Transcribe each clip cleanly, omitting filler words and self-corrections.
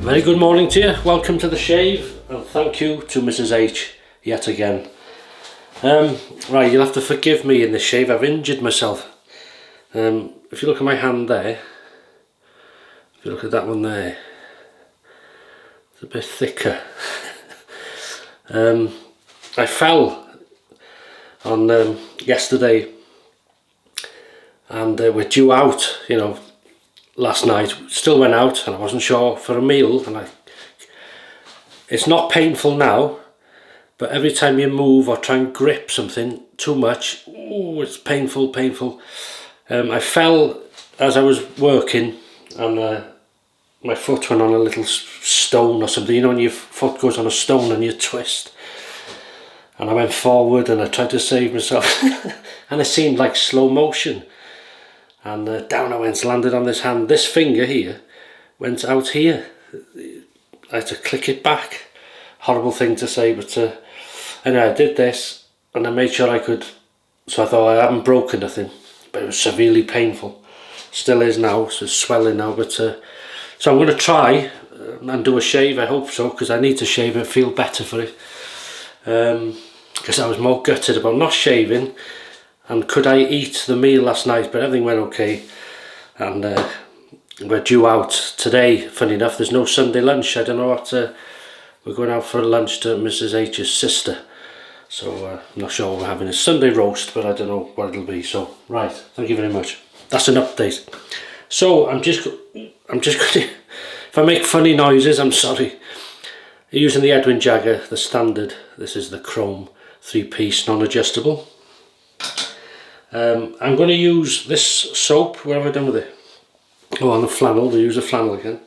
Very good morning to you, welcome to the shave, and thank you to Mrs H yet again. Right, you'll have to forgive me in this shave, I've injured myself. If you look at my hand there, if you look at that one there, it's a bit thicker. I fell on yesterday, and we're due out, you know, last night. Still went out and I wasn't sure for a meal, and it's not painful now, but every time you move or try and grip something too much, ooh, it's painful. I fell as I was working, and my foot went on a little stone or something. You know when your foot goes on a stone and you twist, and I went forward and I tried to save myself and it seemed like slow motion, and down I went, landed on this hand. This finger here went out here. I had to click it back. Horrible thing to say, but anyway, I did this and I made sure I could, so I thought I haven't broken nothing, but it was severely painful. Still is now, so it's swelling now, but so I'm going to try and do a shave. I hope so, because I need to shave and feel better for it, because I was more gutted about not shaving. And could I eat the meal last night, but everything went okay, and we're due out today. Funny enough, there's no Sunday lunch. I don't know what, we're going out for lunch to Mrs H's sister, so I'm not sure what we're having. A Sunday roast, but I don't know what it'll be. So right, thank you very much. That's an update. So I'm just going to, if I make funny noises, I'm sorry. Using the Edwin Jagger, the standard. This is the chrome 3-piece non-adjustable. I'm going to use this soap. What have I done with it? Oh, on the flannel. We'll use a flannel again.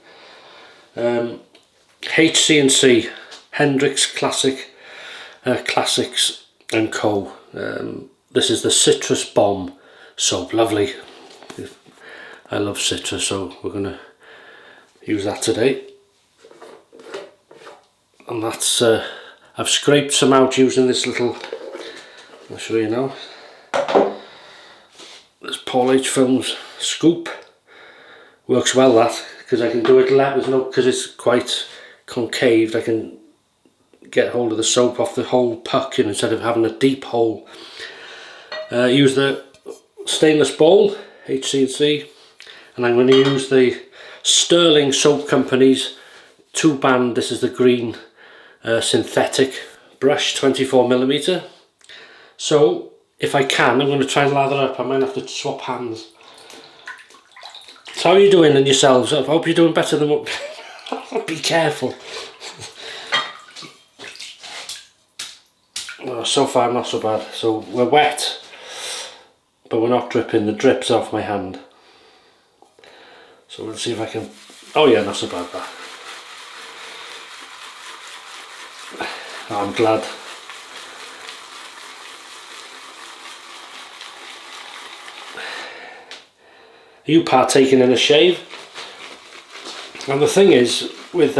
HC&C, Hendrix Classics and Co. This is the Citrus Bomb soap. Lovely. I love citrus, so we're going to use that today. And that's, I've scraped some out using this little, I'll show you now. This PaulHFilms scoop. Works well, that, because I can do it because it's quite concaved, I can get hold of the soap off the whole puck, and instead of having a deep hole. Use the stainless bowl, HC&C, and I'm going to use the Sterling Soap Company's 2-band, this is the green synthetic brush, 24mm. So if I can, I'm going to try and lather up. I might have to swap hands. So how are you doing in yourselves? I hope you're doing better than what... Be careful. Oh, so far not so bad. So we're wet, but we're not dripping. The drip's off my hand. So we'll see if I can... Oh yeah, not so bad that. Oh, I'm glad. Are you partaking in a shave? And the thing is, with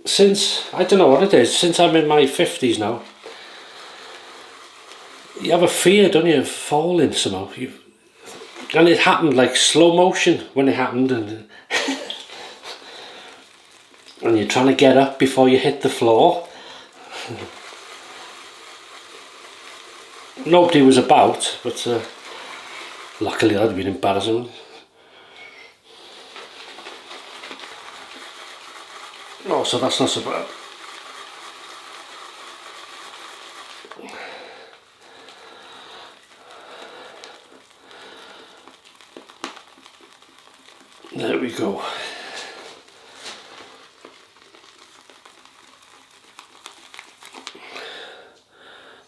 since, I don't know what it is, since I'm in my 50s now, you have a fear, don't you, of falling somehow. And it happened like slow motion when it happened, and and you're trying to get up before you hit the floor. Nobody was about, but luckily that'd been embarrassing. Oh, so that's not so bad. There we go.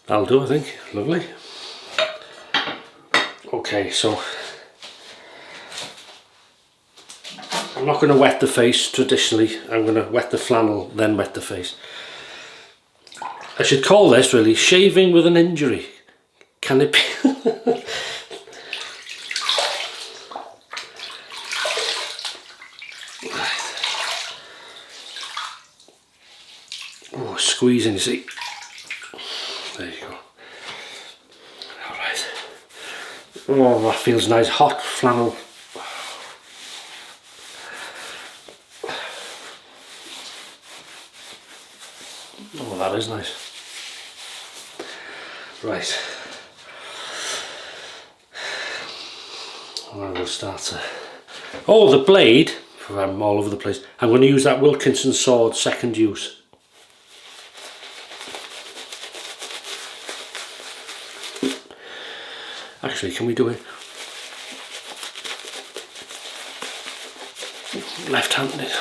That'll do, I think. Lovely. Okay, so I'm not going to wet the face traditionally. I'm going to wet the flannel, then wet the face. I should call this really shaving with an injury. Can it be? Oh, squeezing, you see. There you go. Alright. Oh, that feels nice. Hot flannel. is nice. Right. I will start to... Oh, the blade. I'm all over the place. I'm going to use that Wilkinson sword, second use. Actually, can we do it left-handed?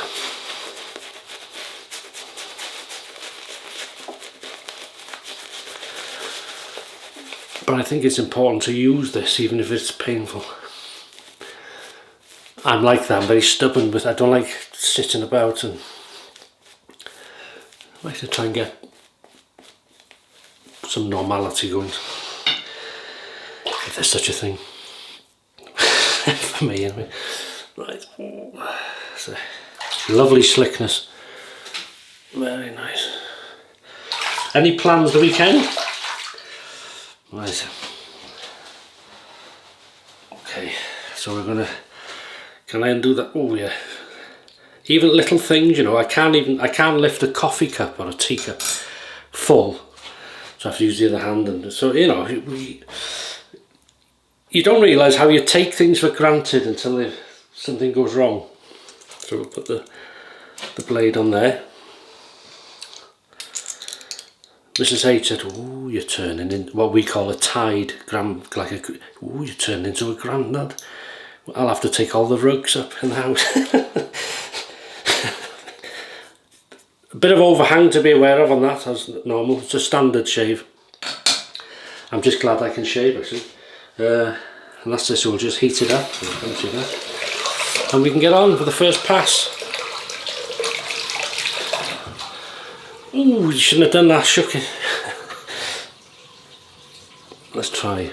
But I think it's important to use this even if it's painful. I'm like that, I'm very stubborn, but I don't like sitting about, and I like to try and get some normality going, if there's such a thing. For me anyway. Right, so, lovely slickness, very nice. Any plans the weekend? Right. Okay, so we're gonna, can I undo that? Oh yeah. Even little things, you know, I can't lift a coffee cup or a teacup full, so I have to use the other hand, and so, you know, you don't realise how you take things for granted until something goes wrong. So we'll put the blade on there. Mrs H said, "Oh, you're turning in what we call a tide, like a, oh, you're turning into a granddad. I'll have to take all the rugs up in the house." A bit of overhang to be aware of on that, as normal. It's a standard shave. I'm just glad I can shave, actually. And that's this, so we'll just heat it up, and we can get on with the first pass. Ooh, you shouldn't have done that, shook it. Let's try.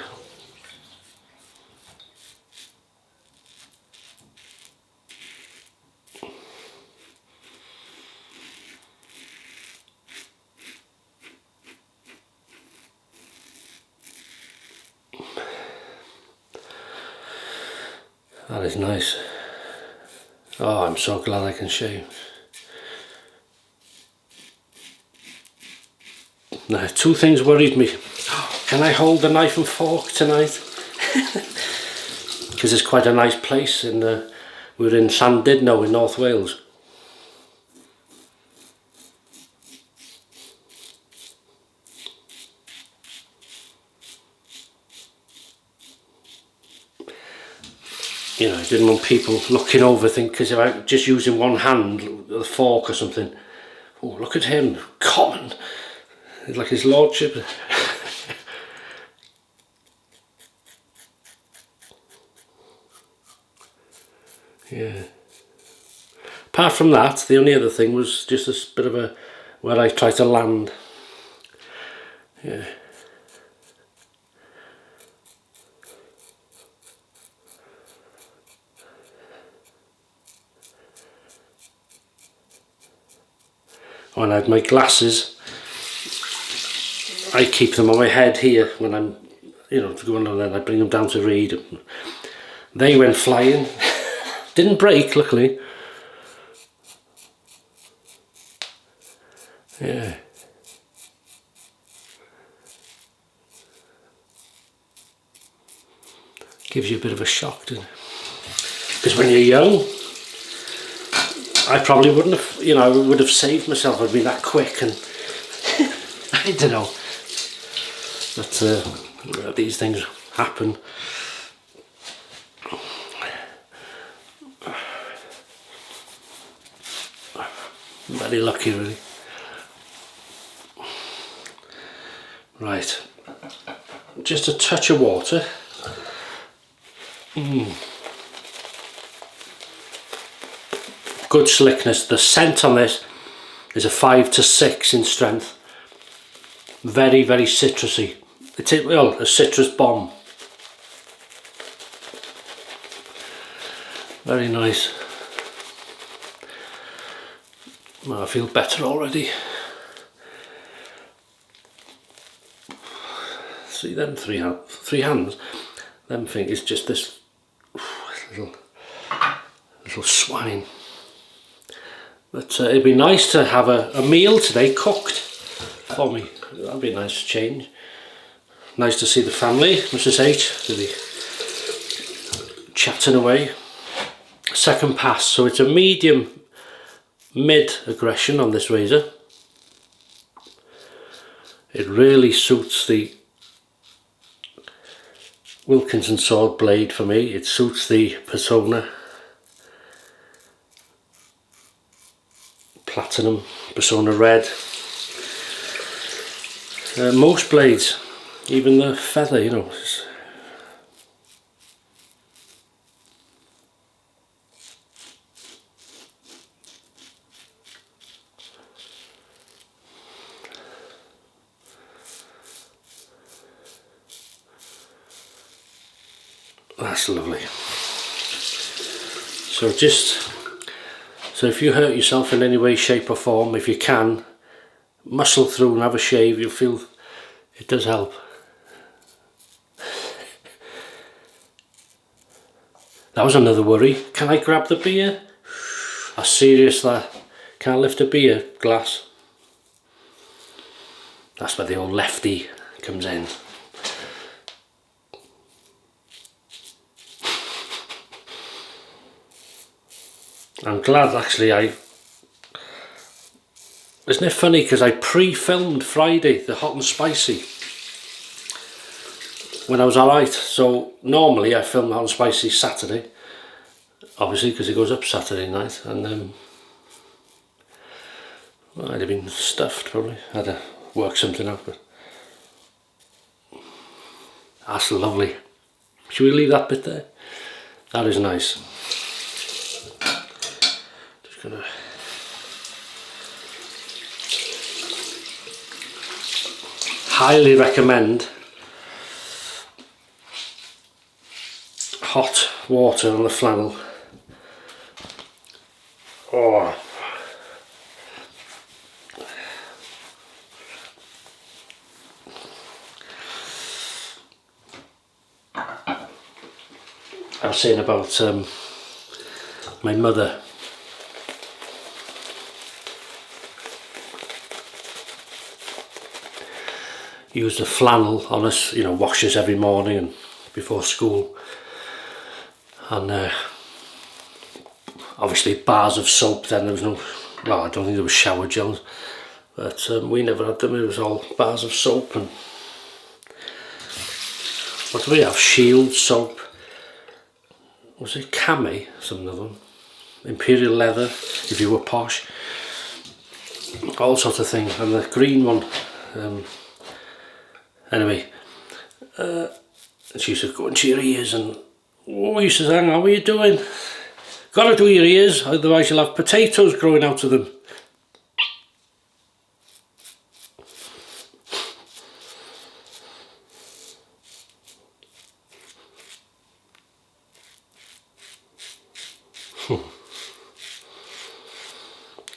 That is nice. Oh, I'm so glad I can shave. Now, two things worried me. Can I hold the knife and fork tonight? Because it's quite a nice place. We're in Llandudno in North Wales. You know, I didn't want people looking over, because if I'm just using one hand, the fork or something, oh, look at him, common, like his lordship. Yeah. Apart from that, the only other thing was just this bit of a, where I try to land. Yeah. When I have my glasses, I keep them on my head here when I'm, you know, going on, then I bring them down to read. They went flying. Didn't break, luckily. Yeah. Gives you a bit of a shock, doesn't it? Because when you're young, I probably wouldn't have, you know, I would have saved myself. I'd been that quick, and I don't know. But these things happen. Very lucky, really. Right, just a touch of water. Good slickness. The scent on this is a 5 to 6 in strength. Very, very citrusy. It's a citrus bomb. Very nice. Well, I feel better already. See them three hands. Them thing is just this little swine. But it'd be nice to have a meal today cooked. for me. That'll be a nice change. Nice to see the family, Mrs H, to be chatting away. Second pass, so it's a medium mid aggression on this razor. It really suits the Wilkinson sword blade for me. It suits the Persona Platinum, Persona Red. Most blades, even the feather, you know. That's lovely. So if you hurt yourself in any way, shape or form, if you can, muscle through and have a shave, you'll feel it does help. That was another worry. Can I grab the beer? That's serious, that. Can't lift a beer glass. That's where the old lefty comes in. I'm glad actually isn't it funny, because I pre-filmed Friday, the hot and spicy, when I was alright. So normally I film hot and spicy Saturday, obviously because it goes up Saturday night, and well, I'd have been stuffed probably, I had to work something out, but that's lovely. Should we leave that bit there? That is nice. Gonna highly recommend hot water on the flannel. Oh, I was saying about my mother. Used a flannel on us, you know, washes every morning and before school, and obviously bars of soap. Then there was no, well, I don't think there was shower gels, but we never had them. It was all bars of soap. And what do we have? Shield soap. Was it Cami? Some of them. Imperial leather, if you were posh. All sorts of things. And the green one. Anyway, she used to go into your ears and, oh, he says, hang on, what are you doing? Gotta do your ears, otherwise you'll have potatoes growing out of them.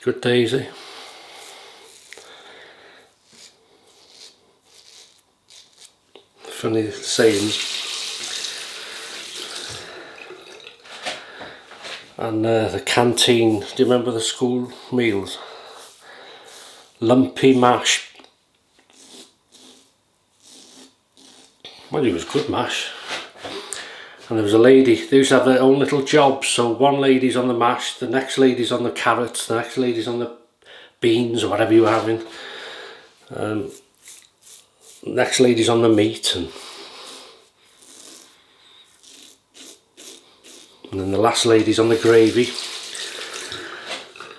Good days, eh? Funny sayings. And the canteen, do you remember the school meals? Lumpy mash. Well, it was good mash. And there was a lady, they used to have their own little jobs. So one lady's on the mash, the next lady's on the carrots, the next lady's on the beans or whatever you were having. Next lady's on the meat, and then the last lady's on the gravy,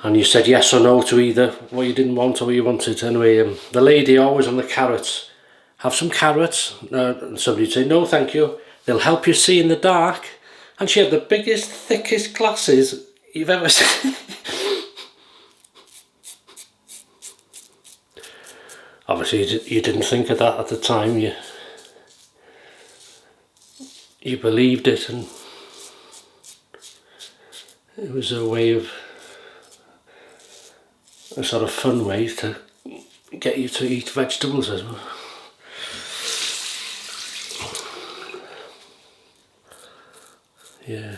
and you said yes or no to either what you didn't want or what you wanted. Anyway, the lady always on the carrots, have some carrots, and somebody'd say no thank you, they'll help you see in the dark. And she had the biggest, thickest glasses you've ever seen. Obviously you didn't think of that at the time, you believed it, and it was a way of, a sort of fun way to get you to eat vegetables as well. Yeah.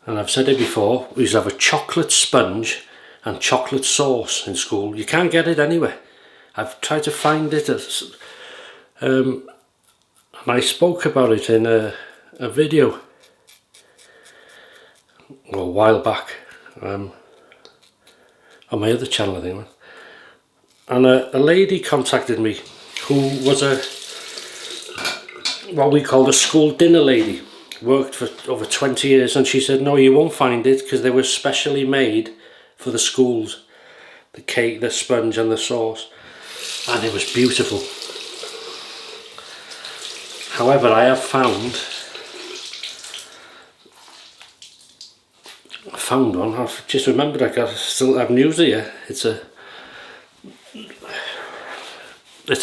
And I've said it before, we used to have a chocolate sponge and chocolate sauce in school. You can't get it anywhere. I've tried to find it, and I spoke about it in a video a while back on my other channel, I think. And a lady contacted me who was what we called a school dinner lady, worked for over 20 years, and she said, no, you won't find it because they were specially made for the schools, the cake, the sponge and the sauce, and it was beautiful. However, I have found one. I've just remembered I still haven't used it yet. It's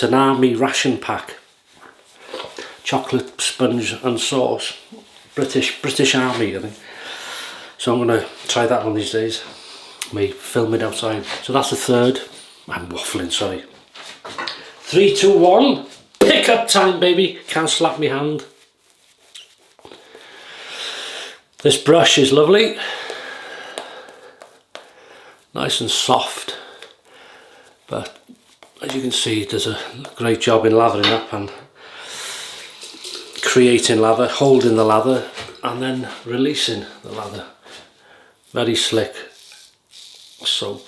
an army ration pack, chocolate sponge and sauce, British Army, I think. So I'm going to try that one these days. May film it outside. So that's the third. I'm waffling, sorry. 3, 2, 1. Pick up time, baby. Can't slap me hand. This brush is lovely. Nice and soft. But as you can see, it does a great job in lathering up and creating lather, holding the lather and then releasing the lather. Very slick soap.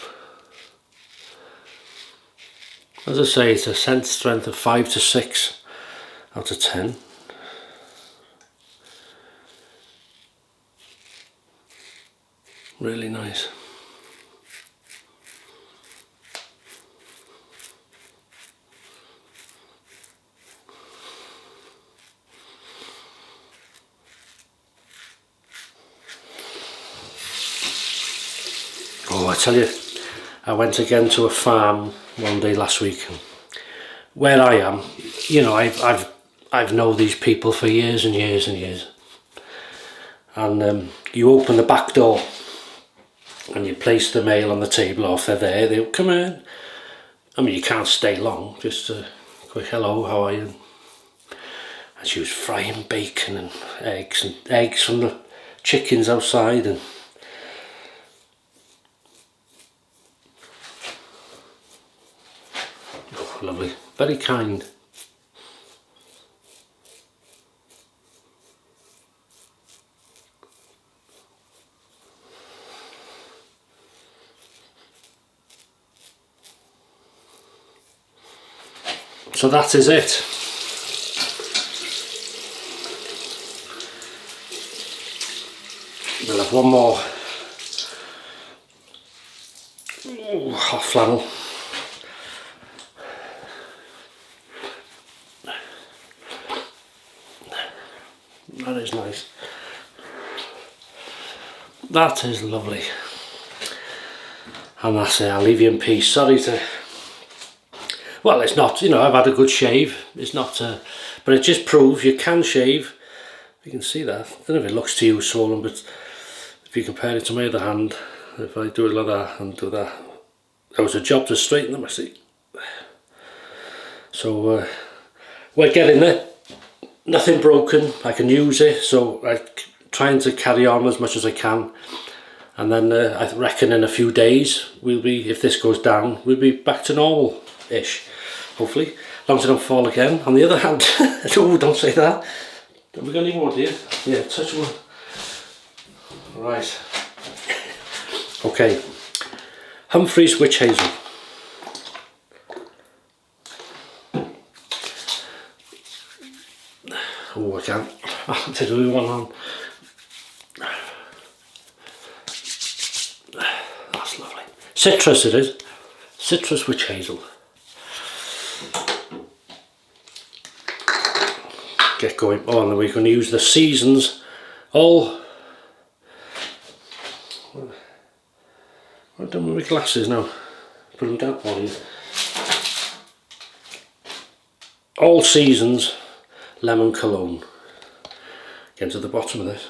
As I say, it's a scent strength of 5 to 6 out of 10. Really nice. Oh, I tell you, I went again to a farm one day last week. Where I am, you know, I've known these people for years and years and years. And you open the back door and you place the mail on the table, or if they're there, they'll come in. I mean, you can't stay long, just a quick hello, how are you? And she was frying bacon and eggs from the chickens outside, and oh, lovely, very kind. So that is it. We'll have one more. Ooh, hot flannel. That is nice. That is lovely. And that's it, I'll leave you in peace. Sorry to... Well, it's not, you know, I've had a good shave. It's not, but it just proves you can shave. You can see that. I don't know if it looks to you swollen, but if you compare it to my other hand, if I do it like that and do that, there was a job to straighten them, I see. So we're getting there. Nothing broken. I can use it, so I'm trying to carry on as much as I can. And then I reckon in a few days we'll be, if this goes down, we'll be back to normal-ish. Hopefully, as long as I don't fall again. On the other hand, oh, don't say that. Have we got any more, dear? Yeah, touch one. Right. Okay. Humphrey's Witch Hazel. Oh, I can't. I did do one on. That's lovely. Citrus it is. Citrus Witch Hazel. Get going. Oh, and then we're going to use the Seasons. All... I've done with my glasses now. Put them down for you. All Seasons Lemon Cologne. Get to the bottom of this.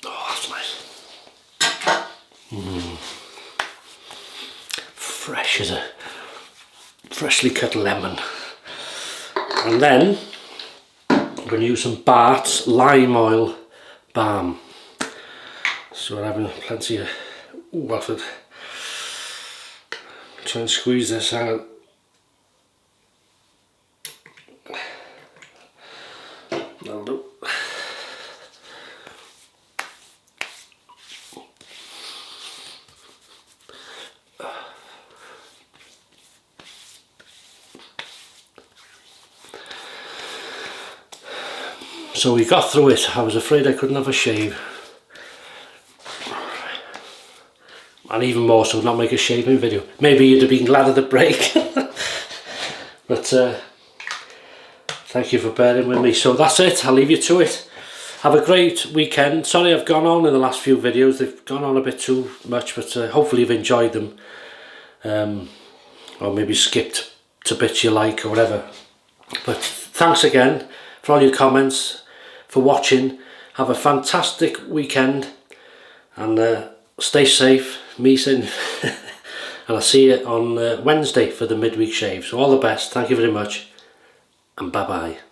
Oh, that's nice. Fresh as a freshly cut lemon. And then going to use some Bart's lime oil balm. So we're having plenty of... Ooh, I'll try and squeeze this out. That'll do. So we got through it. I was afraid I couldn't have a shave. And even more so not make a shaving video. Maybe you'd have been glad of the break. But thank you for bearing with me. So that's it, I'll leave you to it. Have a great weekend. Sorry I've gone on in the last few videos. They've gone on a bit too much, but hopefully you've enjoyed them. Or maybe skipped to bits you like or whatever. But thanks again for all your comments, for watching. Have a fantastic weekend, and stay safe, me saying, and I'll see you on Wednesday for the midweek shave. So all the best, thank you very much, and bye bye.